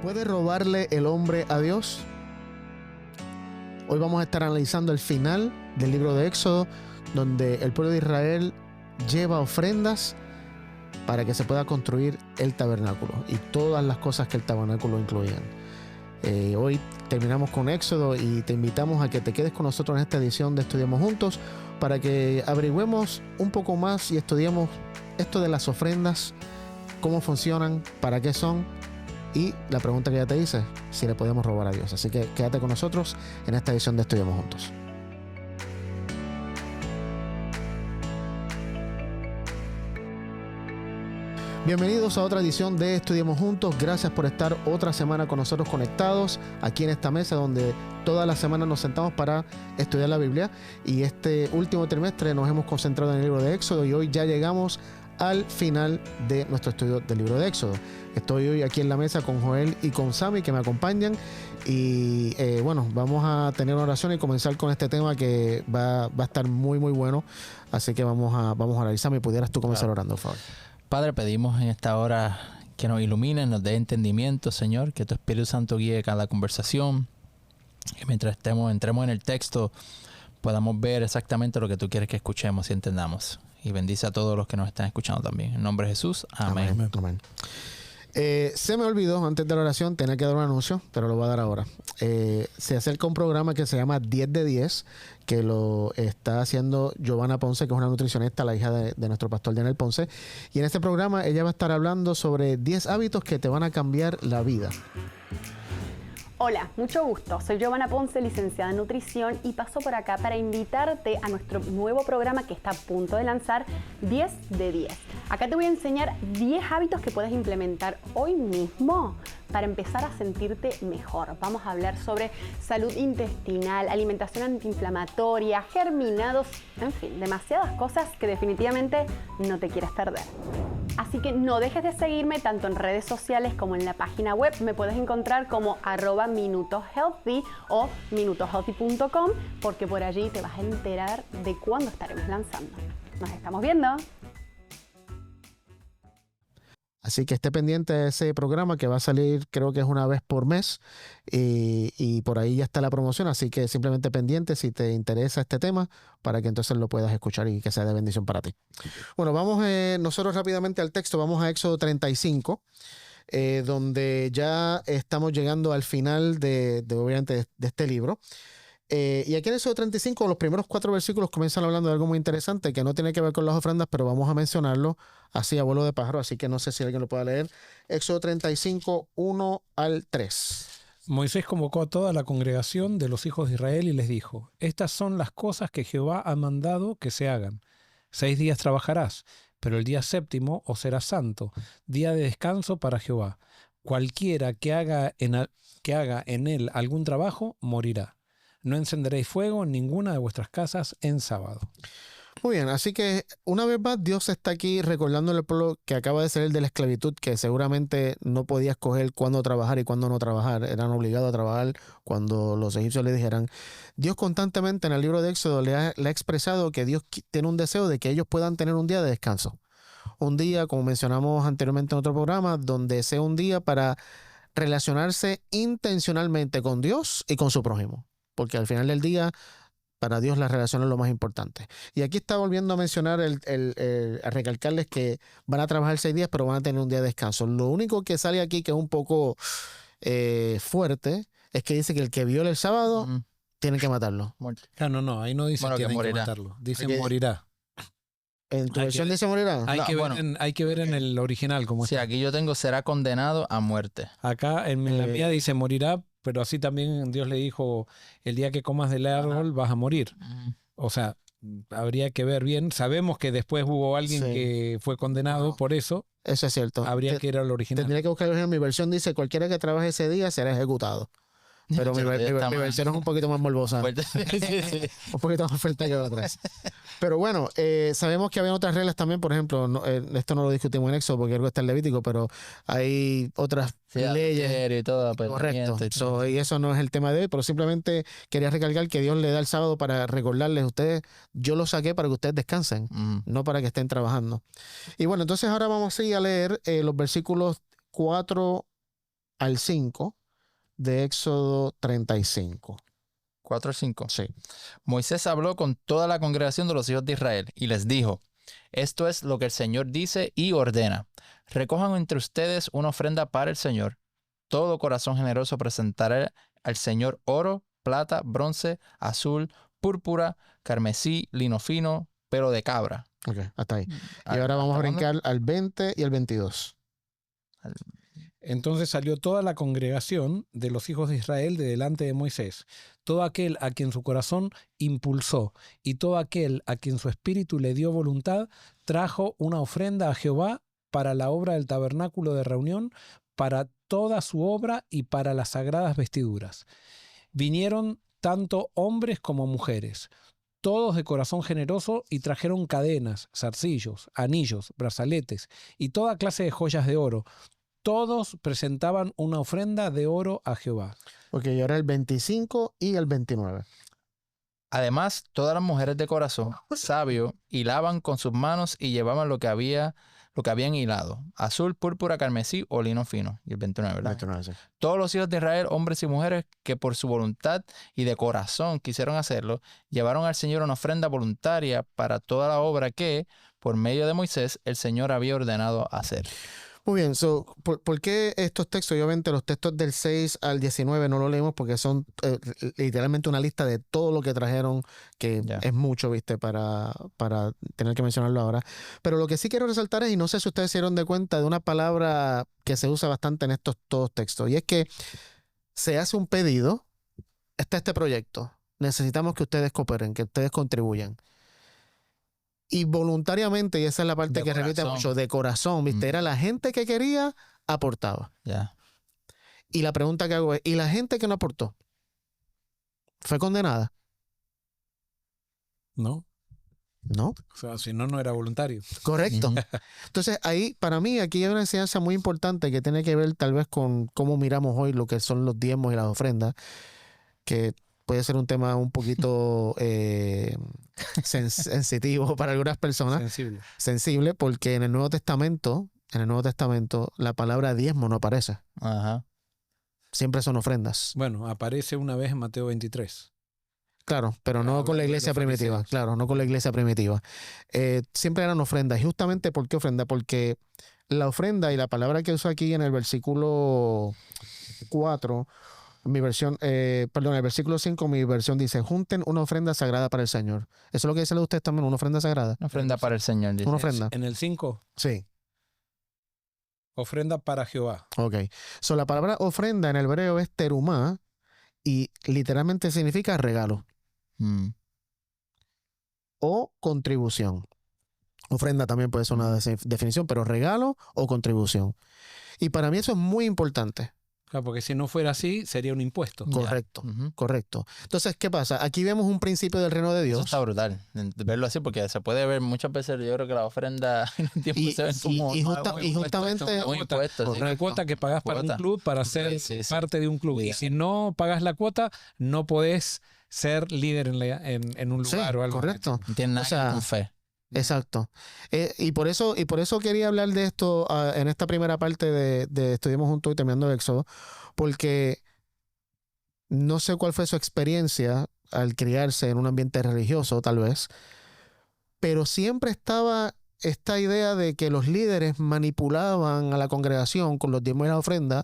¿Puede robarle el hombre a Dios? Hoy vamos a estar analizando el final del libro de Éxodo, donde el pueblo de Israel lleva ofrendas para que se pueda construir el tabernáculo y todas las cosas que el tabernáculo incluían. Hoy terminamos con Éxodo y te invitamos a que te quedes con nosotros en esta edición de Estudiemos Juntos para que averigüemos un poco más y estudiemos esto de las ofrendas, cómo funcionan, para qué son y la pregunta que ya te hice, si le podemos robar a Dios. Así que quédate con nosotros en esta edición de Estudiemos Juntos. Bienvenidos a otra edición de Estudiemos Juntos. Gracias por estar otra semana con nosotros conectados aquí en esta mesa donde toda la semana nos sentamos para estudiar la Biblia. Y este último trimestre nos hemos concentrado en el libro de Éxodo y hoy ya llegamos al final de nuestro estudio del libro de Éxodo. Estoy hoy aquí en la mesa con Joel y con Sammy que me acompañan y vamos a tener una oración y comenzar con este tema que va a estar muy bueno. Así que vamos a orar. Y Sammy, ¿pudieras tú comenzar orando, por favor? Padre, pedimos en esta hora que nos ilumine, nos dé entendimiento, Señor, que tu Espíritu Santo guíe cada conversación, que mientras entremos en el texto podamos ver exactamente lo que tú quieres que escuchemos y entendamos. Y bendice a todos los que nos están escuchando también. En nombre de Jesús, amén. Amén. Se me olvidó antes de la oración, tenía que dar un anuncio, pero lo voy a dar ahora. Se acerca un programa que se llama 10 de 10, que lo está haciendo Giovanna Ponce, que es una nutricionista, la hija de nuestro pastor Daniel Ponce. Y en este programa ella va a estar hablando sobre 10 hábitos que te van a cambiar la vida. Hola, mucho gusto. Soy Giovanna Ponce, licenciada en nutrición y paso por acá para invitarte a nuestro nuevo programa que está a punto de lanzar, 10 de 10. Acá te voy a enseñar 10 hábitos que puedes implementar hoy mismo para empezar a sentirte mejor. Vamos a hablar sobre salud intestinal, alimentación antiinflamatoria, germinados, en fin, demasiadas cosas que definitivamente no te quieres perder. Así que no dejes de seguirme tanto en redes sociales como en la página web. Me puedes encontrar como @minutohealthy o minutohealthy.com porque por allí te vas a enterar de cuándo estaremos lanzando. Nos estamos viendo. Así que esté pendiente de ese programa que va a salir, creo que es una vez por mes y por ahí ya está la promoción, así que simplemente pendiente si te interesa este tema para que entonces lo puedas escuchar y que sea de bendición para ti. Bueno, vamos nosotros rápidamente al texto, vamos a Éxodo 35, donde ya estamos llegando al final obviamente de este libro. Y aquí en Éxodo 35, los primeros 4 versículos comienzan hablando de algo muy interesante que no tiene que ver con las ofrendas, pero vamos a mencionarlo así a vuelo de pájaro, así que no sé si alguien lo puede leer. Éxodo 35, 1 al 3. Moisés convocó a toda la congregación de los hijos de Israel y les dijo: Estas son las cosas que Jehová ha mandado que se hagan. 6 días trabajarás, pero el día séptimo os será santo, día de descanso para Jehová. Cualquiera que haga en él algún trabajo, morirá. No encenderéis fuego en ninguna de vuestras casas en sábado. Muy bien, así que una vez más Dios está aquí recordándole al pueblo que acaba de salir de la esclavitud, que seguramente no podía escoger cuándo trabajar y cuándo no trabajar, eran obligados a trabajar cuando los egipcios le dijeran. Dios constantemente en el libro de Éxodo le ha expresado que Dios tiene un deseo de que ellos puedan tener un día de descanso. Un día, como mencionamos anteriormente en otro programa, donde sea un día para relacionarse intencionalmente con Dios y con su prójimo. Porque al final del día, para Dios la relación es lo más importante. Y aquí está volviendo a mencionar, a recalcarles que van a trabajar 6 días, pero van a tener un día de descanso. Lo único que sale aquí, que es un poco fuerte, es que dice que el que viola el sábado, tienen que matarlo. No, ahí no dice tienen que matarlo. Dice morirá. ¿En tu versión dice morirá? Hay que ver en el original cómo Sí, está. aquí yo tengo será condenado a muerte. Acá en la mía dice morirá, pero así también Dios le dijo: el día que comas del árbol vas a morir. O sea, habría que ver bien. Sabemos que después hubo alguien que fue condenado por eso. Eso es cierto. Habría que ir al original. Tendría que buscar el original. Mi versión dice: cualquiera que trabaje ese día será ejecutado. Pero mi versión es un poquito más morbosa. Sí. Un poquito más fuerte que otras. Pero bueno, sabemos que había otras reglas también. Por ejemplo, esto no lo discutimos en Éxodo porque algo está en Levítico, pero hay otras leyes. Y todo, Correcto. Y eso no es el tema de hoy, pero simplemente quería recalcar que Dios le da el sábado para recordarles a ustedes: yo lo saqué para que ustedes descansen, no para que estén trabajando. Y bueno, entonces ahora vamos a ir a leer los versículos 4 al 5 de Éxodo 35. 4 al 5. Sí. Moisés habló con toda la congregación de los hijos de Israel y les dijo: esto es lo que el Señor dice y ordena. Recojan entre ustedes una ofrenda para el Señor. Todo corazón generoso presentará al Señor oro, plata, bronce, azul, púrpura, carmesí, lino fino, pelo de cabra. Ok, hasta ahí. Y ahora vamos a brincar al 20 y al 22. Entonces salió toda la congregación de los hijos de Israel de delante de Moisés, todo aquel a quien su corazón impulsó y todo aquel a quien su espíritu le dio voluntad, trajo una ofrenda a Jehová para la obra del tabernáculo de reunión, para toda su obra y para las sagradas vestiduras. Vinieron tanto hombres como mujeres, todos de corazón generoso, y trajeron cadenas, zarcillos, anillos, brazaletes y toda clase de joyas de oro. Todos presentaban una ofrenda de oro a Jehová. Ok, y ahora el 25 y el 29. Además, todas las mujeres de corazón sabio hilaban con sus manos y llevaban lo que habían hilado: azul, púrpura, carmesí o lino fino. Y el 29, ¿verdad? 29, sí. Todos los hijos de Israel, hombres y mujeres que por su voluntad y de corazón quisieron hacerlo, llevaron al Señor una ofrenda voluntaria para toda la obra que, por medio de Moisés, el Señor había ordenado hacer. Muy bien, ¿por qué estos textos? Obviamente los textos del 6 al 19 no los leemos porque son literalmente una lista de todo lo que trajeron, que es mucho, ¿viste? Para tener que mencionarlo ahora. Pero lo que sí quiero resaltar es, y no sé si ustedes se dieron de cuenta de una palabra que se usa bastante en estos todos textos, y es que se hace un pedido, está este proyecto, necesitamos que ustedes cooperen, que ustedes contribuyan. Y voluntariamente, y esa es la parte que repite mucho, de corazón, ¿viste? Era la gente que quería, aportaba. Y la pregunta que hago es, ¿y la gente que no aportó? ¿Fue condenada? No. No. O sea, si no, no era voluntario. Correcto. Entonces, ahí, para mí, aquí hay una enseñanza muy importante que tiene que ver tal vez con cómo miramos hoy lo que son los diezmos y las ofrendas, que puede ser un tema un poquito sensitivo para algunas personas. Sensible, porque en el Nuevo Testamento, la palabra diezmo no aparece. Ajá. Siempre son ofrendas. Bueno, aparece una vez en Mateo 23. Claro, pero no con la iglesia primitiva. Claro, no con la iglesia primitiva. Siempre eran ofrendas. ¿Y justamente por qué ofrenda? Porque la ofrenda y la palabra que uso aquí en el versículo 4... mi versión, el versículo 5, mi versión dice: junten una ofrenda sagrada para el Señor. Eso es lo que dice usted también, una ofrenda sagrada. Una ofrenda para el Señor. Dice. Una ofrenda. En el 5. Sí. Ofrenda para Jehová. Ok. So, la palabra ofrenda en el hebreo es terumá y literalmente significa regalo o contribución. Ofrenda también puede ser una definición, pero regalo o contribución. Y para mí eso es muy importante. Claro, porque si no fuera así, sería un impuesto. Correcto, correcto. Entonces, ¿qué pasa? Aquí vemos un principio del reino de Dios. Eso está brutal, verlo así, porque se puede ver muchas veces, yo creo que la ofrenda se ven como y justamente una cuota que pagas para un club para ser parte de un club. Y si no pagas la cuota, no podés ser líder en un lugar o algo. Correcto. No tiene nada con fe. Exacto. Y por eso quería hablar de esto en esta primera parte de Estudiemos Juntos y Terminando Éxodo, porque no sé cuál fue su experiencia al criarse en un ambiente religioso, tal vez, pero siempre estaba esta idea de que los líderes manipulaban a la congregación con los diezmos y las ofrendas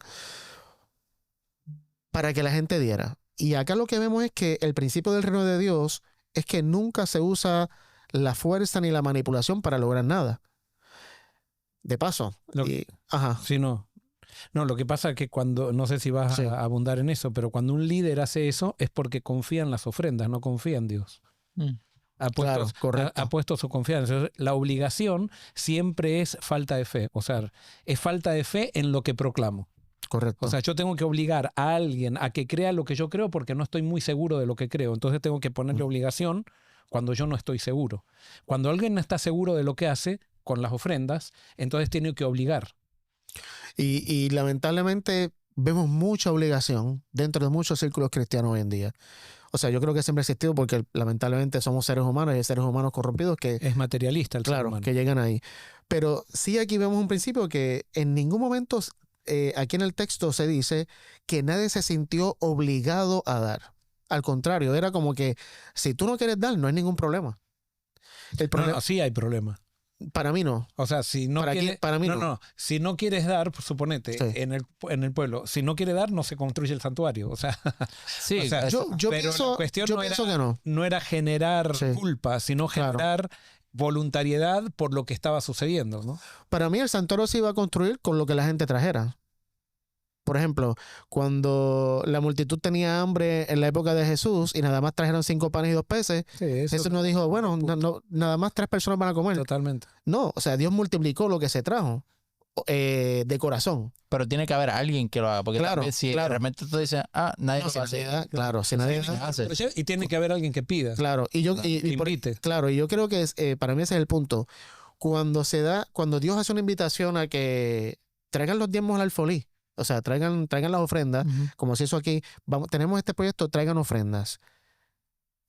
para que la gente diera. Y acá lo que vemos es que el principio del reino de Dios es que nunca se usa la fuerza ni la manipulación para lograr nada. De paso. Sí, no, lo que pasa es que cuando, no sé si vas a abundar en eso, pero cuando un líder hace eso es porque confía en las ofrendas, no confía en Dios. Ha puesto su confianza. Entonces, la obligación siempre es falta de fe. O sea, es falta de fe en lo que proclamo. Correcto. O sea, yo tengo que obligar a alguien a que crea lo que yo creo porque no estoy muy seguro de lo que creo. Entonces tengo que ponerle obligación cuando yo no estoy seguro. Cuando alguien no está seguro de lo que hace con las ofrendas, entonces tiene que obligar. Y lamentablemente vemos mucha obligación dentro de muchos círculos cristianos hoy en día. O sea, yo creo que siempre ha existido porque lamentablemente somos seres humanos y hay seres humanos corrompidos que... Es materialista el ser humano. Que llegan ahí. Pero sí aquí vemos un principio que en ningún momento aquí en el texto se dice que nadie se sintió obligado a dar. Al contrario, era como que si tú no quieres dar, no hay ningún problema. El problema, No, sí hay problema. para mí no. O sea, si no quieres, para mí no. no, si no quieres dar, pues, suponete, Sí. en el pueblo, si no quiere dar, no se construye el santuario. O sea, Sí, o sea, Yo pero pienso, la cuestión yo no pienso era, que no. no era generar Sí. culpa, sino Claro. generar voluntariedad por lo que estaba sucediendo, ¿no? Para mí el santuario se iba a construir con lo que la gente trajera. Por ejemplo, cuando la multitud tenía hambre en la época de Jesús y nada más trajeron 5 panes y 2 peces, Sí, eso Jesús no dijo, bueno, nada más 3 personas van a comer. totalmente. No, o sea, Dios multiplicó lo que se trajo de corazón. pero tiene que haber alguien que lo haga. Porque Claro, también si claro. realmente tú dices, nadie No, lo si hace. nadie da, claro, si nadie da, hace. Y tiene que haber alguien que pida. claro. Y yo, Que invite. claro, y yo creo que para mí ese es el punto. Cuando Dios hace una invitación a que traigan los diezmos al alfolí, o sea, traigan las ofrendas, Ujú. como se hizo aquí, tenemos este proyecto, traigan ofrendas.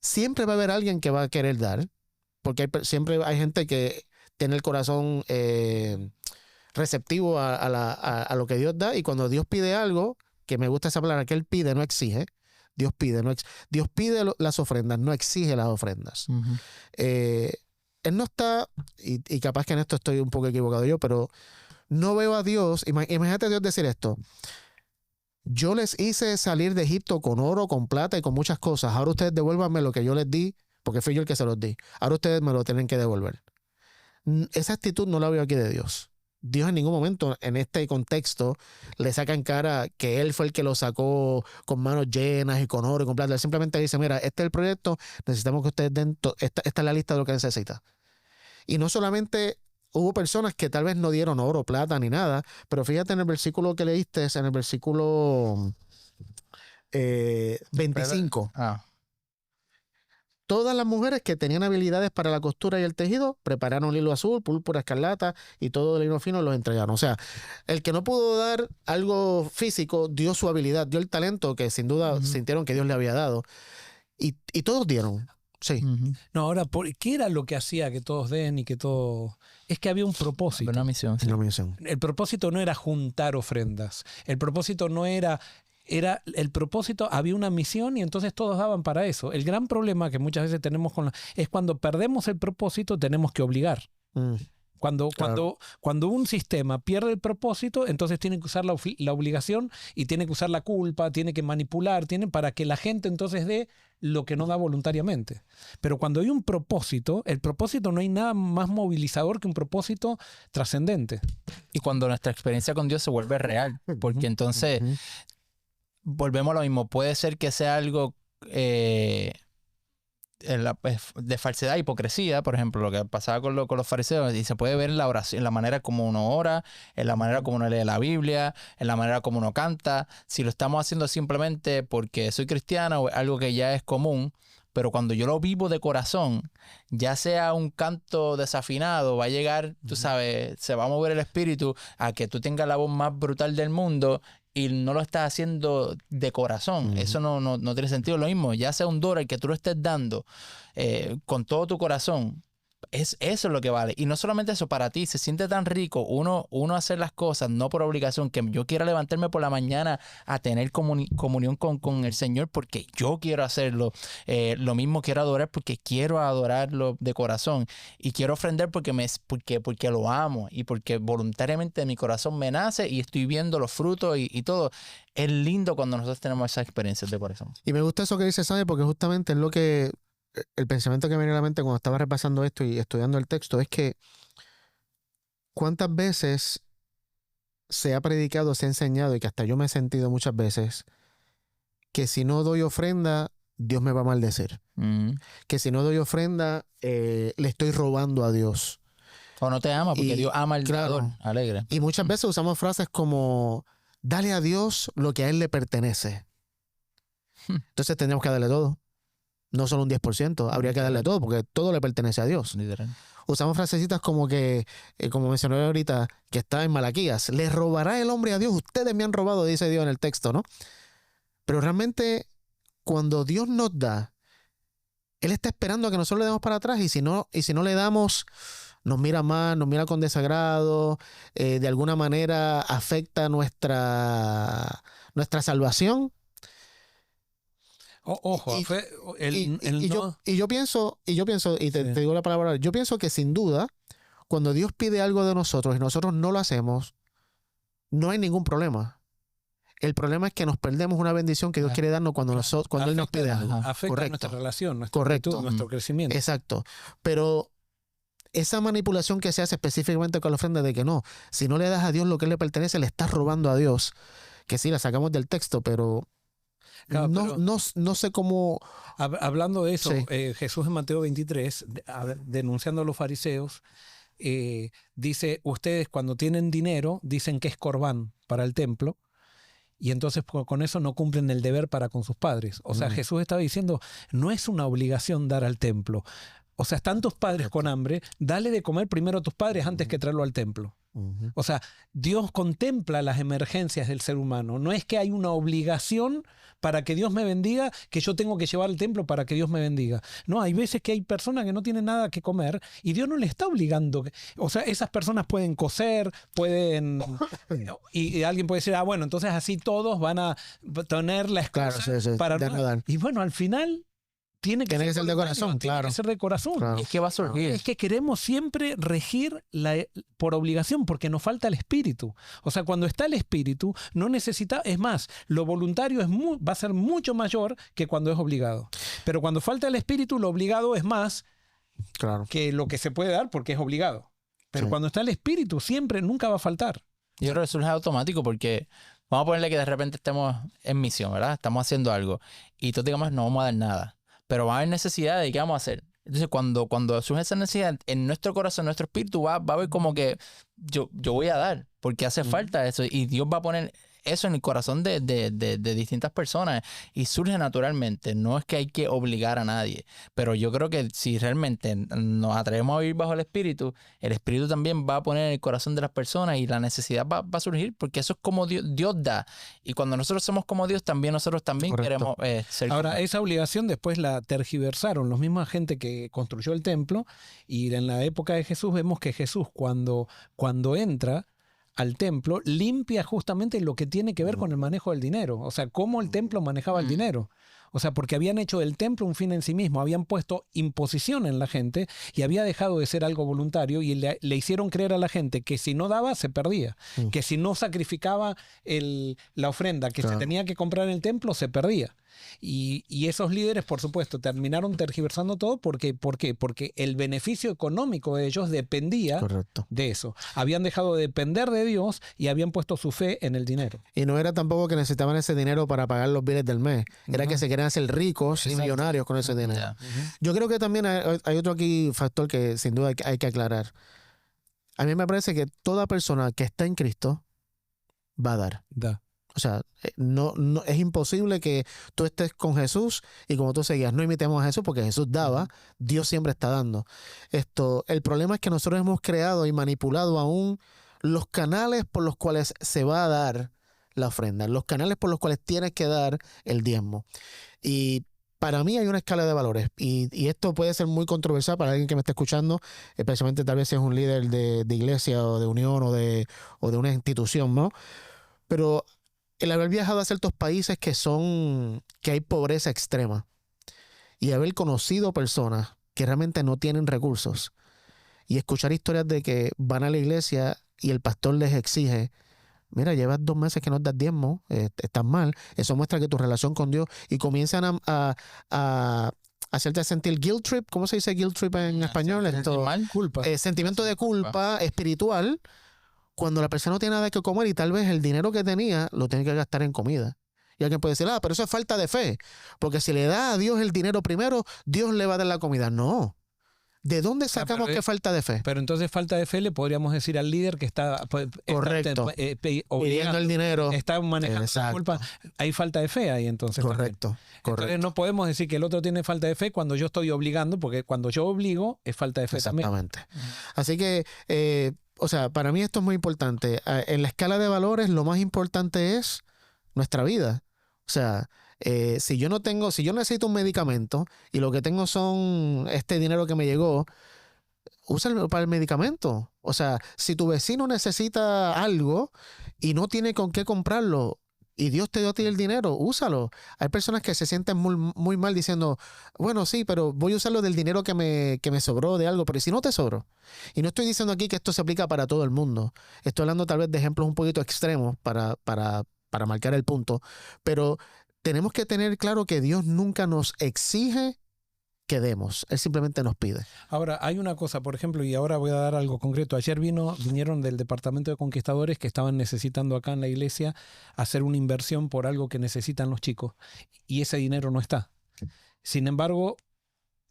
Siempre va a haber alguien que va a querer dar, porque siempre hay gente que tiene el corazón receptivo a lo que Dios da, y cuando Dios pide algo, que me gusta esa palabra, que Él pide, no exige. Dios pide, Dios pide las ofrendas, no exige las ofrendas. Ujú. Él no está, y capaz que en esto estoy un poco equivocado yo, pero no veo a Dios. Imagínate Dios decir esto: yo les hice salir de Egipto con oro, con plata y con muchas cosas. Ahora ustedes devuélvanme lo que yo les di, porque fui yo el que se los di. Ahora ustedes me lo tienen que devolver. Esa actitud no la veo aquí de Dios. Dios en ningún momento en este contexto le saca en cara que Él fue el que lo sacó con manos llenas y con oro y con plata. Él simplemente dice, mira, este es el proyecto, necesitamos que ustedes den, esta es la lista de lo que necesita. Y no solamente hubo personas que tal vez no dieron oro, plata ni nada, pero fíjate en el versículo que leíste, en el versículo 25. Todas las mujeres que tenían habilidades para la costura y el tejido prepararon hilo azul, púrpura, escarlata y todo el lino fino los entregaron. O sea, el que no pudo dar algo físico dio su habilidad, dio el talento que sin duda sintieron que Dios le había dado. Y todos dieron. Sí. No, ahora, ¿qué era lo que hacía que todos den y que todo...? Es que había un propósito. Una misión. Sí. Una misión. El propósito no era juntar ofrendas. El propósito no era... el propósito, había una misión y entonces todos daban para eso. El gran problema que muchas veces tenemos es cuando perdemos el propósito, tenemos que obligar. Cuando un sistema pierde el propósito, entonces tiene que usar la obligación y tiene que usar la culpa, tiene que manipular, para que la gente entonces dé lo que no da voluntariamente. Pero cuando hay un propósito, el propósito no hay nada más movilizador que un propósito trascendente. Y cuando nuestra experiencia con Dios se vuelve real, porque entonces volvemos a lo mismo. Puede ser que sea algo de falsedad, hipocresía, por ejemplo, lo que pasaba con los fariseos, y se puede ver en la oración, en la manera como uno ora, en la manera como uno lee la Biblia, en la manera como uno canta. Si lo estamos haciendo simplemente porque soy cristiano o algo que ya es común, pero cuando yo lo vivo de corazón, ya sea un canto desafinado, va a llegar, tú sabes, se va a mover el espíritu a que tú tengas la voz más brutal del mundo y no lo estás haciendo de corazón. Eso no tiene sentido. Lo mismo, ya sea un dólar que tú lo estés dando con todo tu corazón, eso es lo que vale. Y no solamente eso, para ti se siente tan rico uno hacer las cosas no por obligación, que yo quiera levantarme por la mañana a tener comunión con el Señor porque yo quiero hacerlo. Lo mismo quiero adorar porque quiero adorarlo de corazón, y quiero ofrendar porque lo amo y porque voluntariamente de mi corazón me nace y estoy viendo los frutos y todo. Es lindo cuando nosotros tenemos esas experiencias de corazón. Y me gusta eso que dice Sabe, porque justamente es lo que el pensamiento que me viene a la mente cuando estaba repasando esto y estudiando el texto es que cuántas veces se ha predicado, se ha enseñado, y que hasta yo me he sentido muchas veces, que si no doy ofrenda, Dios me va a maldecir. Que si no doy ofrenda, le estoy robando a Dios. O no te ama porque Dios ama al dador alegre. Y muchas veces usamos frases como, dale a Dios lo que a Él le pertenece. Entonces tendríamos que darle todo. No solo un 10%, habría que darle todo, porque todo le pertenece a Dios. Literal. Usamos frasecitas como que, como mencioné ahorita, que está en Malaquías, le robará el hombre a Dios, ustedes me han robado, dice Dios en el texto, ¿no? Pero realmente, cuando Dios nos da, Él está esperando a que nosotros le demos para atrás, y si no le damos, nos mira mal, nos mira con desagrado, de alguna manera afecta nuestra salvación. Ojo, Y, el, el y no. yo pienso, y te Sí. digo la palabra, yo pienso que sin duda, cuando Dios pide algo de nosotros y nosotros no lo hacemos, no hay ningún problema. El problema es que nos perdemos una bendición que Dios quiere darnos cuando, cuando Él nos pide algo. Afecta Correcto. nuestra relación, nuestra Correcto. actitud, nuestro crecimiento. Exacto. Pero esa manipulación que se hace específicamente con la ofrenda de que no, si no le das a Dios lo que le pertenece, le estás robando a Dios. Que sí, la sacamos del texto, pero Claro, pero no sé cómo... hablando de eso, Sí. Jesús en Mateo 23, denunciando a los fariseos, dice, ustedes cuando tienen dinero dicen que es corbán para el templo, y entonces con eso no cumplen el deber para con sus padres. O sea, Jesús estaba diciendo, no es una obligación dar al templo. O sea, están tus padres con hambre, dale de comer primero a tus padres antes que traerlo al templo. O sea, Dios contempla las emergencias del ser humano. No es que hay una obligación para que Dios me bendiga, que yo tengo que llevar al templo para que Dios me bendiga. No, hay veces que hay personas que no tienen nada que comer y Dios no le está obligando. O sea, esas personas pueden coser, pueden... Y alguien puede decir, bueno, entonces así todos van a tener la excusa para no dar. Y bueno, al final... Tiene que ser de corazón, claro. Tiene que ser de corazón. Claro. Es que va a surgir. Es que queremos siempre regir por obligación porque nos falta el espíritu. O sea, cuando está el espíritu, no necesita... Es más, lo voluntario va a ser mucho mayor que cuando es obligado. Pero cuando falta el espíritu, lo obligado es más que lo que se puede dar porque es obligado. Pero cuando está el espíritu, siempre, nunca va a faltar. Yo creo que surge automático porque vamos a ponerle que de repente estemos en misión, ¿verdad? Estamos haciendo algo y todos digamos no vamos a dar nada. Pero va a haber necesidad de qué vamos a hacer. Entonces, cuando surge esa necesidad, en nuestro corazón, en nuestro espíritu, va a haber como que yo voy a dar, porque hace falta eso. Y Dios va a poner eso en el corazón de distintas personas y surge naturalmente. No es que hay que obligar a nadie. Pero yo creo que si realmente nos atrevemos a vivir bajo el espíritu también va a poner en el corazón de las personas y la necesidad va a surgir, porque eso es como Dios da. Y cuando nosotros somos como Dios, nosotros también queremos ser Ahora, como... esa obligación después la tergiversaron los mismos gente que construyó el templo, y en la época de Jesús vemos que Jesús cuando entra al templo, limpia justamente lo que tiene que ver con el manejo del dinero. O sea, cómo el templo manejaba el dinero. O sea, porque habían hecho del templo un fin en sí mismo, habían puesto imposición en la gente y había dejado de ser algo voluntario y le hicieron creer a la gente que si no daba, se perdía. Que si no sacrificaba la ofrenda que se tenía que comprar en el templo, se perdía. Y esos líderes, por supuesto, terminaron tergiversando todo. ¿Por qué? Porque el beneficio económico de ellos dependía de eso. Habían dejado de depender de Dios y habían puesto su fe en el dinero. Y no era tampoco que necesitaban ese dinero para pagar los biles del mes. Era que se querían hacer ricos y millonarios con ese dinero. Yo creo que también hay otro aquí factor que sin duda hay que aclarar. A mí me parece que toda persona que está en Cristo va a dar. O sea, no es imposible que tú estés con Jesús y como tú seguías, no imitemos a Jesús porque Jesús daba, Dios siempre está dando. El problema es que nosotros hemos creado y manipulado aún los canales por los cuales se va a dar la ofrenda, los canales por los cuales tienes que dar el diezmo. Y para mí hay una escala de valores y esto puede ser muy controversial para alguien que me esté escuchando, especialmente tal vez si es un líder de iglesia o de unión o de una institución, ¿no? Pero el haber viajado a ciertos países que hay pobreza extrema y haber conocido personas que realmente no tienen recursos y escuchar historias de que van a la iglesia y el pastor les exige, mira, llevas 2 meses que no das diezmo, estás mal, eso muestra que tu relación con Dios, y comienzan a hacerte sentir guilt trip. ¿Cómo se dice guilt trip en español? Culpa. Sentimiento de culpa espiritual, cuando la persona no tiene nada que comer y tal vez el dinero que tenía lo tiene que gastar en comida. Y alguien puede decir, pero eso es falta de fe, porque si le da a Dios el dinero primero, Dios le va a dar la comida. No. ¿De dónde sacamos que falta de fe? Pero entonces falta de fe le podríamos decir al líder que está pidiendo el dinero, está manejando la culpa. Hay falta de fe ahí entonces. Correcto. Entonces no podemos decir que el otro tiene falta de fe cuando yo estoy obligando, porque cuando yo obligo es falta de fe también. Exactamente. Así que, o sea, para mí esto es muy importante. En la escala de valores, lo más importante es nuestra vida. O sea, si yo necesito un medicamento y lo que tengo son este dinero que me llegó, úsalo para el medicamento. O sea, si tu vecino necesita algo y no tiene con qué comprarlo, y Dios te dio a ti el dinero, úsalo. Hay personas que se sienten muy mal diciendo, bueno, sí, pero voy a usarlo del dinero que me sobró de algo, pero ¿y si no te sobró? Y no estoy diciendo aquí que esto se aplica para todo el mundo. Estoy hablando tal vez de ejemplos un poquito extremos para marcar el punto, pero tenemos que tener claro que Dios nunca nos exige que demos, Él simplemente nos pide. Ahora, hay una cosa, por ejemplo, y ahora voy a dar algo concreto. Ayer vinieron del Departamento de Conquistadores que estaban necesitando acá en la iglesia hacer una inversión por algo que necesitan los chicos y ese dinero no está. Sin embargo,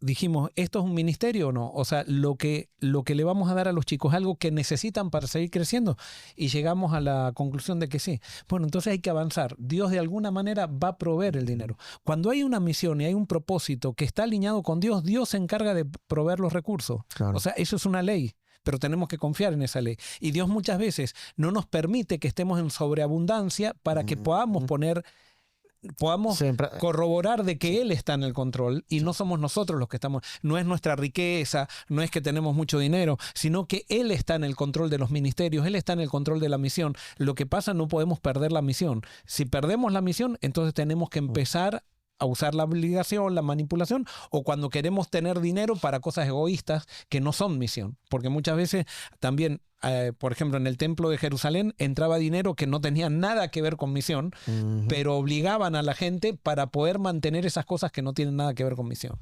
dijimos, ¿esto es un ministerio o no? O sea, lo que le vamos a dar a los chicos es algo que necesitan para seguir creciendo. Y llegamos a la conclusión de que sí. Bueno, entonces hay que avanzar. Dios de alguna manera va a proveer el dinero. Cuando hay una misión y hay un propósito que está alineado con Dios, Dios se encarga de proveer los recursos. Claro. O sea, eso es una ley. Pero tenemos que confiar en esa ley. Y Dios muchas veces no nos permite que estemos en sobreabundancia para que podamos Siempre, corroborar de que Él está en el control y no somos nosotros los que estamos, no es nuestra riqueza, no es que tenemos mucho dinero, sino que Él está en el control de los ministerios, Él está en el control de la misión. Lo que pasa, no podemos perder la misión. Si perdemos la misión, entonces tenemos que empezar a usar la obligación, la manipulación, o cuando queremos tener dinero para cosas egoístas que no son misión. Porque muchas veces también, por ejemplo, en el templo de Jerusalén entraba dinero que no tenía nada que ver con misión, pero obligaban a la gente para poder mantener esas cosas que no tienen nada que ver con misión.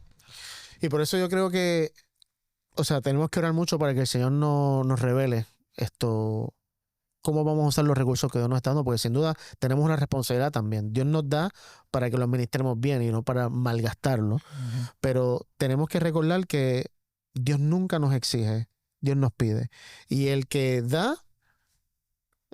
y por eso yo creo que, o sea, tenemos que orar mucho para que el Señor nos revele esto, cómo vamos a usar los recursos que Dios nos está dando, porque sin duda tenemos una responsabilidad también. Dios nos da para que lo administremos bien y no para malgastarlo, pero tenemos que recordar que Dios nunca nos exige, Dios nos pide. Y el que da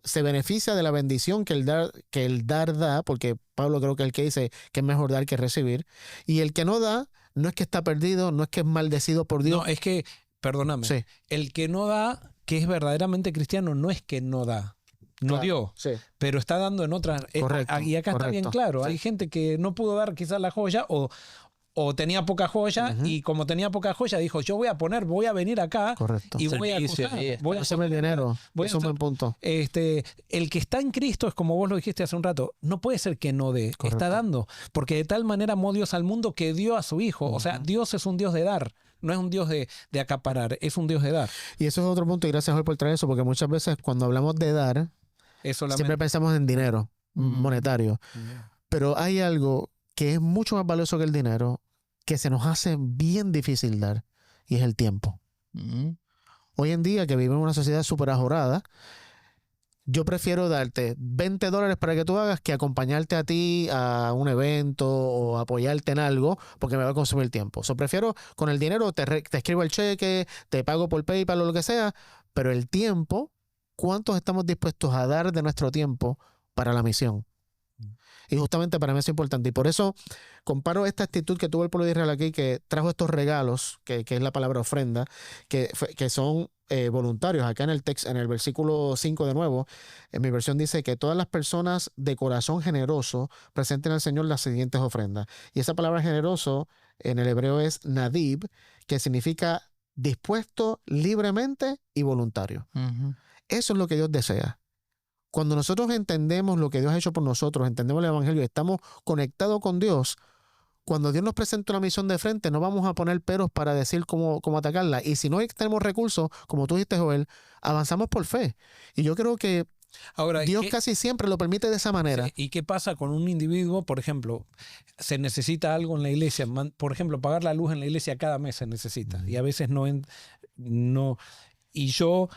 se beneficia de la bendición que el dar da, porque Pablo creo que es el que dice que es mejor dar que recibir. Y el que no da, no es que está perdido, no es que es maldecido por Dios. No, es que, perdóname, Sí. el que no da, que es verdaderamente cristiano, no es que no da. No Claro, dio, sí. pero está dando en otras. Correcto, Y acá está bien correcto. claro. Sí. Hay gente que no pudo dar quizás la joya o tenía poca joya y como tenía poca joya dijo, yo voy a venir acá Correcto. y voy a Servicio, acusar, sí. voy a Haceme el dinero. voy a Es un hacer- buen punto. el que está en Cristo es como vos lo dijiste hace un rato, no puede ser que no dé, Correcto. está dando, porque de tal manera amó Dios al mundo que dio a su Hijo. O sea, Dios es un Dios de dar, no es un Dios de acaparar, es un Dios de dar. Y eso es otro punto, y gracias Jorge por traer eso, porque muchas veces cuando hablamos de dar, Es solamente. siempre pensamos en dinero monetario. Pero hay algo que es mucho más valioso que el dinero, que se nos hace bien difícil dar, y es el tiempo. Hoy en día, que vivimos en una sociedad súper ajorada, yo prefiero darte $20 para que tú hagas que acompañarte a ti a un evento o apoyarte en algo, porque me va a consumir tiempo. Prefiero con el dinero, te escribo el cheque, te pago por PayPal o lo que sea, pero el tiempo, ¿cuántos estamos dispuestos a dar de nuestro tiempo para la misión? Y justamente para mí es importante. Y por eso comparo esta actitud que tuvo el pueblo de Israel aquí, que trajo estos regalos, que es la palabra ofrenda, que son voluntarios. Acá en el texto, en el versículo 5 de nuevo, en mi versión dice que todas las personas de corazón generoso presenten al Señor las siguientes ofrendas. Y esa palabra generoso en el hebreo es nadib, que significa dispuesto libremente y voluntario. Eso es lo que Dios desea. Cuando nosotros entendemos lo que Dios ha hecho por nosotros, entendemos el Evangelio, estamos conectados con Dios, cuando Dios nos presenta una misión de frente, no vamos a poner peros para decir cómo atacarla. Y si no tenemos recursos, como tú dijiste, Joel, avanzamos por fe. Y yo creo que Ahora, Dios casi siempre lo permite de esa manera. Sí, ¿y qué pasa con un individuo? Por ejemplo, se necesita algo en la iglesia. Por ejemplo, pagar la luz en la iglesia cada mes se necesita. Y a veces no. Y yo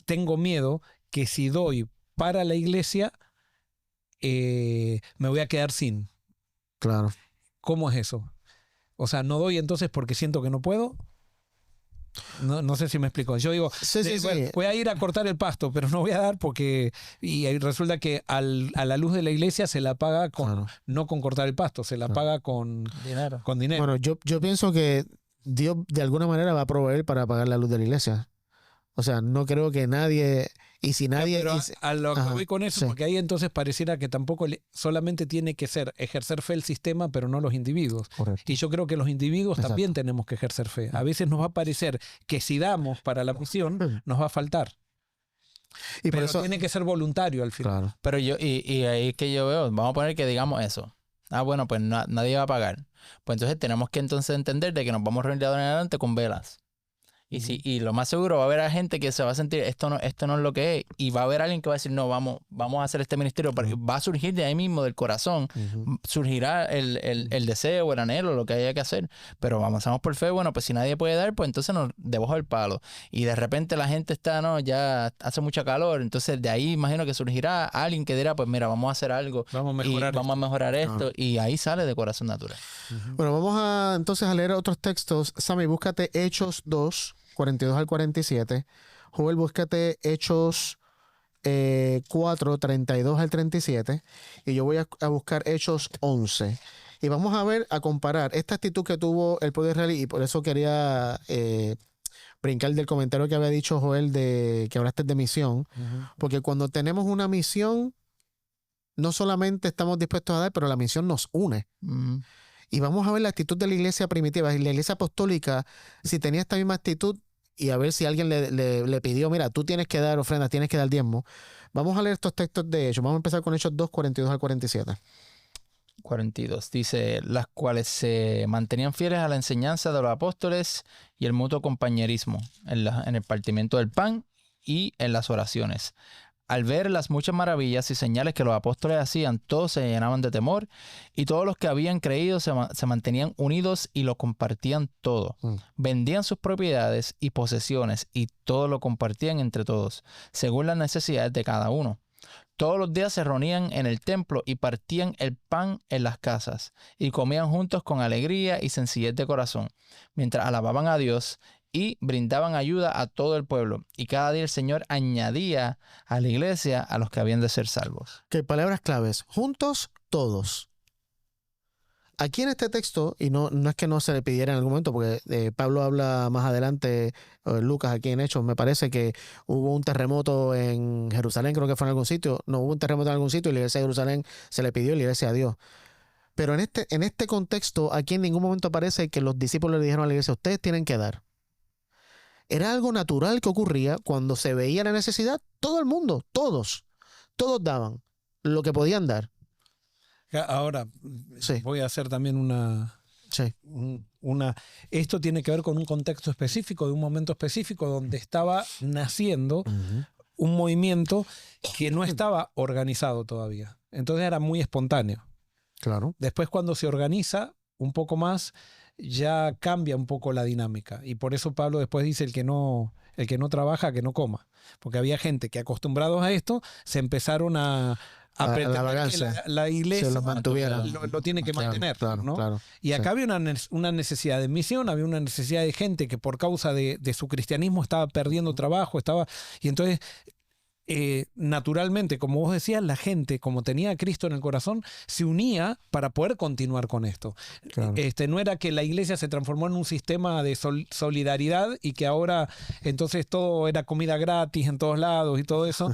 tengo miedo que si doy para la iglesia, me voy a quedar sin. Claro. ¿Cómo es eso? O sea, no doy entonces porque siento que no puedo. No sé si me explico. Yo digo, Sí. bueno, voy a ir a cortar el pasto, pero no voy a dar porque... Y ahí resulta que a la luz de la iglesia se la paga Claro. no con cortar el pasto, se la paga con Dinero. dinero. Bueno, yo pienso que Dios de alguna manera va a proveer para pagar la luz de la iglesia. O sea, no creo que nadie... Y si nadie... Pero y si- a lo que Ajá, voy con eso, sí. porque ahí entonces pareciera que tampoco solamente tiene que ser ejercer fe el sistema, pero no los individuos. Correcto. Y yo creo que los individuos Exacto. también tenemos que ejercer fe. A veces nos va a parecer que si damos para la misión, nos va a faltar. Y por Pero eso... tiene que ser voluntario al final. Claro. Pero y ahí es que yo veo, vamos a poner que digamos eso. Ah, bueno, pues nadie va a pagar. Pues entonces tenemos que entonces entender de que nos vamos a reunir de ahora en adelante con velas. Y lo más seguro va a haber gente que se va a sentir, esto no es lo que es. Y va a haber alguien que va a decir, no, vamos a hacer este ministerio. Porque va a surgir de ahí mismo, del corazón. Surgirá el deseo, el anhelo, lo que haya que hacer. Pero avanzamos por fe. Bueno, pues si nadie puede dar, pues entonces nos debajo del palo. Y de repente la gente está, no, ya hace mucha calor. Entonces de ahí imagino que surgirá alguien que dirá, pues mira, vamos a hacer algo. Vamos a mejorar esto. Claro. Y ahí sale de corazón natural. Bueno, vamos a entonces a leer otros textos. Sammy, búscate Hechos 2, 42 al 47. Joel, búscate Hechos 4, 32 al 37. Y yo voy a buscar Hechos 11. Y vamos a ver, a comparar esta actitud que tuvo el pueblo israelí. Y por eso quería brincar del comentario que había dicho Joel de que hablaste de misión. Porque cuando tenemos una misión, no solamente estamos dispuestos a dar, pero la misión nos une. Ujú. Y vamos a ver la actitud de la iglesia primitiva. Y la iglesia apostólica, si tenía esta misma actitud, y a ver si alguien le pidió, mira, tú tienes que dar ofrendas, tienes que dar diezmo. Vamos a leer estos textos de Hechos. Vamos a empezar con Hechos 2, 42 al 47. 42. Dice, las cuales se mantenían fieles a la enseñanza de los apóstoles y el mutuo compañerismo en el partimiento del pan y en las oraciones. Al ver las muchas maravillas y señales que los apóstoles hacían, todos se llenaban de temor y todos los que habían creído se mantenían unidos y lo compartían todo. Vendían sus propiedades y posesiones y todo lo compartían entre todos, según las necesidades de cada uno. Todos los días se reunían en el templo y partían el pan en las casas y comían juntos con alegría y sencillez de corazón, mientras alababan a Dios y brindaban ayuda a todo el pueblo. Y cada día el Señor añadía a la iglesia a los que habían de ser salvos. Que palabras claves. Juntos, todos. Aquí en este texto, y no es que no se le pidiera en algún momento, porque Pablo habla más adelante, Lucas aquí en Hechos, me parece que hubo un terremoto en Jerusalén, creo que fue en algún sitio. No, hubo un terremoto en algún sitio y la iglesia de Jerusalén se le pidió y la iglesia a Dios. Pero en este contexto, aquí en ningún momento aparece que los discípulos le dijeron a la iglesia, ustedes tienen que dar. Era algo natural que ocurría cuando se veía la necesidad. Todo el mundo, todos daban lo que podían dar. Ahora, Sí. voy a hacer también Sí. Esto tiene que ver con un contexto específico, de un momento específico donde estaba naciendo un movimiento que no estaba organizado todavía. Entonces era muy espontáneo. Claro. Después, cuando se organiza un poco más, ya cambia un poco la dinámica. Y por eso Pablo después dice el que no trabaja, que no coma. Porque había gente que, acostumbrados a esto, se empezaron a pretender la vagancia. que la iglesia Se los mantuviera. lo tiene que mantener. Claro, ¿no? claro. Y acá Sí. había una necesidad de misión, había una necesidad de gente que por causa de su cristianismo estaba perdiendo trabajo, y entonces naturalmente, como vos decías, la gente, como tenía a Cristo en el corazón, se unía para poder continuar con esto. Claro. No era que la iglesia se transformó en un sistema de solidaridad y que ahora entonces todo era comida gratis en todos lados y todo eso.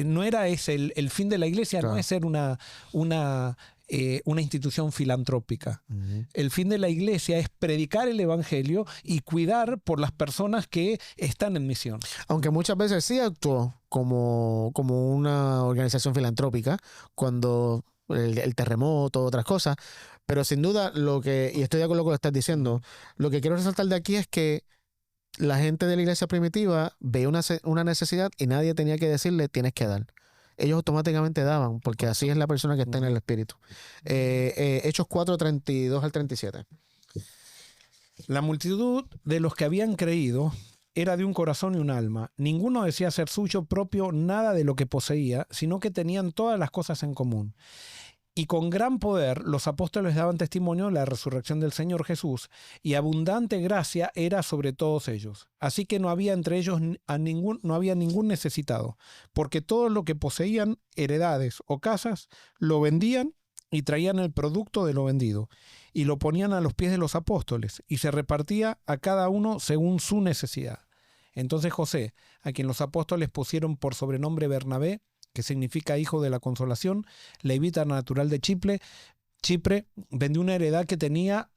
No era ese el fin de la iglesia, Claro. no es ser una institución filantrópica. El fin de la iglesia es predicar el evangelio y cuidar por las personas que están en misión. Aunque muchas veces sí actuó como una organización filantrópica cuando el terremoto, otras cosas, pero sin duda y estoy de acuerdo con lo que estás diciendo, lo que quiero resaltar de aquí es que la gente de la iglesia primitiva veía una necesidad y nadie tenía que decirle tienes que dar. Ellos automáticamente daban, porque así es la persona que está en el espíritu. Hechos 4, 32 al 37. La multitud de los que habían creído era de un corazón y un alma. Ninguno decía ser suyo propio nada de lo que poseía, sino que tenían todas las cosas en común. Y con gran poder los apóstoles daban testimonio de la resurrección del Señor Jesús, y abundante gracia era sobre todos ellos. Así que no había entre ellos no había ningún necesitado, porque todo lo que poseían, heredades o casas, lo vendían y traían el producto de lo vendido, y lo ponían a los pies de los apóstoles, y se repartía a cada uno según su necesidad. Entonces José, a quien los apóstoles pusieron por sobrenombre Bernabé, que significa hijo de la consolación, levita natural de Chipre, vendió una heredad que tenía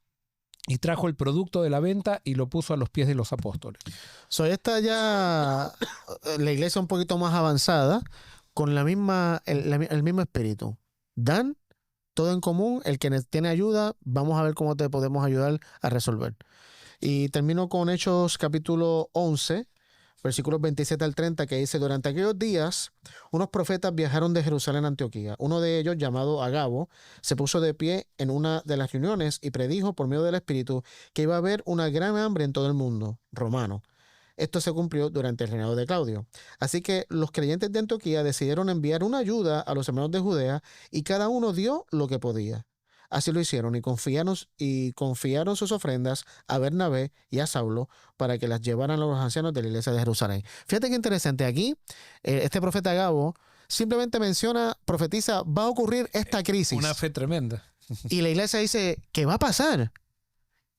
y trajo el producto de la venta y lo puso a los pies de los apóstoles. Esta ya la iglesia un poquito más avanzada, con el mismo espíritu. Dan todo en común, el que tiene ayuda, vamos a ver cómo te podemos ayudar a resolver. Y termino con Hechos capítulo 11, versículos 27 al 30, que dice: durante aquellos días, unos profetas viajaron de Jerusalén a Antioquía. Uno de ellos, llamado Agabo, se puso de pie en una de las reuniones y predijo por medio del Espíritu que iba a haber una gran hambre en todo el mundo romano. Esto se cumplió durante el reinado de Claudio. Así que los creyentes de Antioquía decidieron enviar una ayuda a los hermanos de Judea y cada uno dio lo que podía. Así lo hicieron y confiaron sus ofrendas a Bernabé y a Saulo para que las llevaran a los ancianos de la iglesia de Jerusalén. Fíjate qué interesante. Aquí, este profeta Agabo simplemente profetiza, va a ocurrir esta crisis. Una fe tremenda. Y la iglesia dice, ¿qué va a pasar?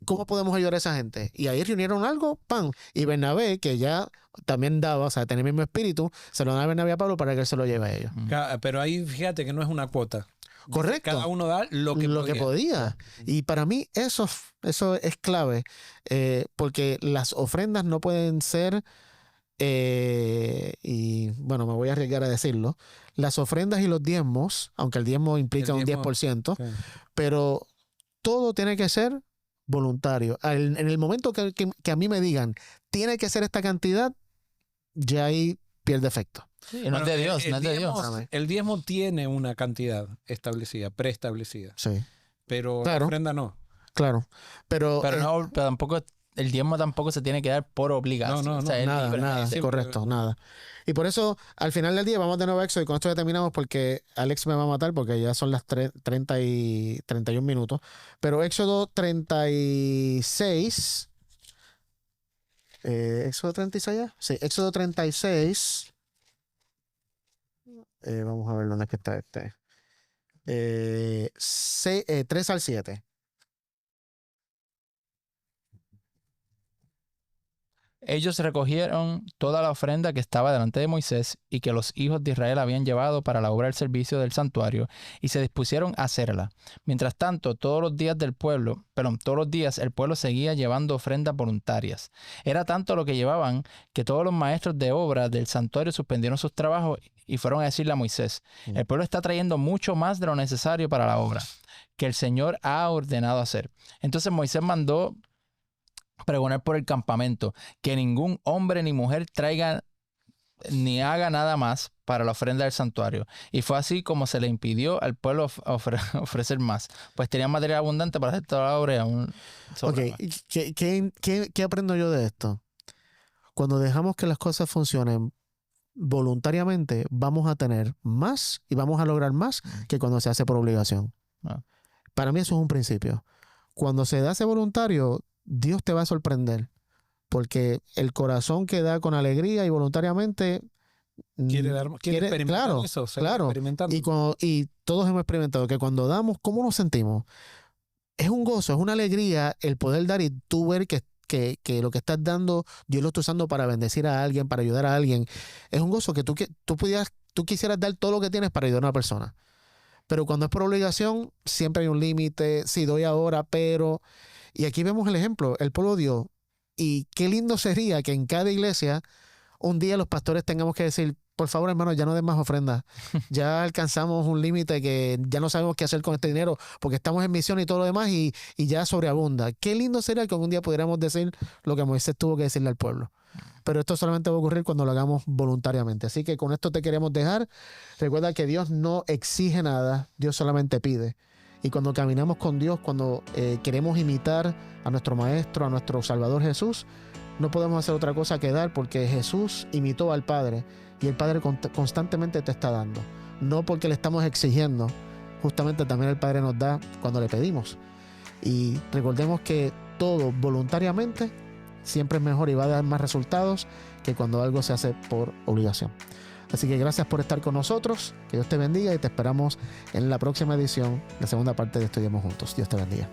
¿Cómo podemos ayudar a esa gente? Y ahí reunieron algo, ¡pam! Y Bernabé, que ya también daba, o sea, tenía el mismo espíritu, se lo da a Bernabé a Pablo para que él se lo lleve a ellos. Pero ahí fíjate que no es una cuota. Correcto. Cada uno da lo que podía. Y para mí eso es clave, porque las ofrendas no pueden ser, y bueno, me voy a arriesgar a decirlo, las ofrendas y los diezmos, aunque el diezmo implica un 10%, sí, pero todo tiene que ser voluntario. En el momento que a mí me digan, tiene que ser esta cantidad, ya ahí pierde efecto. Sí, no es de Dios, no es de Dios. El diezmo tiene una cantidad establecida, preestablecida. Sí. Pero claro, la ofrenda no. Claro. Pero tampoco, el diezmo tampoco se tiene que dar por obligación. No, o sea, nada, correcto, nada. Y por eso, al final del día, vamos de nuevo a Éxodo, y con esto ya terminamos porque Alex me va a matar porque ya son las 30 y 31 minutos. Pero Éxodo 36... ¿Éxodo 36 ya? Sí, Éxodo 36... vamos a ver dónde es que está este. 3 al 7. Ellos recogieron toda la ofrenda que estaba delante de Moisés y que los hijos de Israel habían llevado para la obra del servicio del santuario y se dispusieron a hacerla. Mientras tanto, todos los días el pueblo seguía llevando ofrendas voluntarias. Era tanto lo que llevaban que todos los maestros de obra del santuario suspendieron sus trabajos y fueron a decirle a Moisés: el pueblo está trayendo mucho más de lo necesario para la obra que el Señor ha ordenado hacer. Entonces Moisés mandó pregonar por el campamento que ningún hombre ni mujer traiga ni haga nada más para la ofrenda del santuario. Y fue así como se le impidió al pueblo ofrecer más, pues tenían material abundante para hacer toda la obra y aún sobraba. ¿Qué aprendo yo de esto? Cuando dejamos que las cosas funcionen voluntariamente, vamos a tener más y vamos a lograr más que cuando se hace por obligación. Para mí eso es un principio. Cuando se hace voluntario, Dios te va a sorprender, porque el corazón que da con alegría y voluntariamente quiere experimentar, claro, eso, claro. Y todos hemos experimentado que cuando damos, ¿cómo nos sentimos? Es un gozo, es una alegría el poder dar y tú ver que lo que estás dando, Dios lo está usando para bendecir a alguien, para ayudar a alguien. Es un gozo que tú quisieras dar todo lo que tienes para ayudar a una persona. Pero cuando es por obligación, siempre hay un límite. Sí, doy ahora, pero... Y aquí vemos el ejemplo, el pueblo dio. Y qué lindo sería que en cada iglesia un día los pastores tengamos que decir: por favor, hermanos, ya no den más ofrendas. Ya alcanzamos un límite que ya no sabemos qué hacer con este dinero porque estamos en misión y todo lo demás y ya sobreabunda. Qué lindo sería que un día pudiéramos decir lo que Moisés tuvo que decirle al pueblo. Pero esto solamente va a ocurrir cuando lo hagamos voluntariamente. Así que con esto te queremos dejar. Recuerda que Dios no exige nada, Dios solamente pide. Y cuando caminamos con Dios, cuando queremos imitar a nuestro Maestro, a nuestro Salvador Jesús, no podemos hacer otra cosa que dar, porque Jesús imitó al Padre y el Padre constantemente te está dando. No porque le estamos exigiendo, justamente también el Padre nos da cuando le pedimos. Y recordemos que todo voluntariamente siempre es mejor y va a dar más resultados que cuando algo se hace por obligación. Así que gracias por estar con nosotros, que Dios te bendiga y te esperamos en la próxima edición, la segunda parte de Estudiemos Juntos. Dios te bendiga.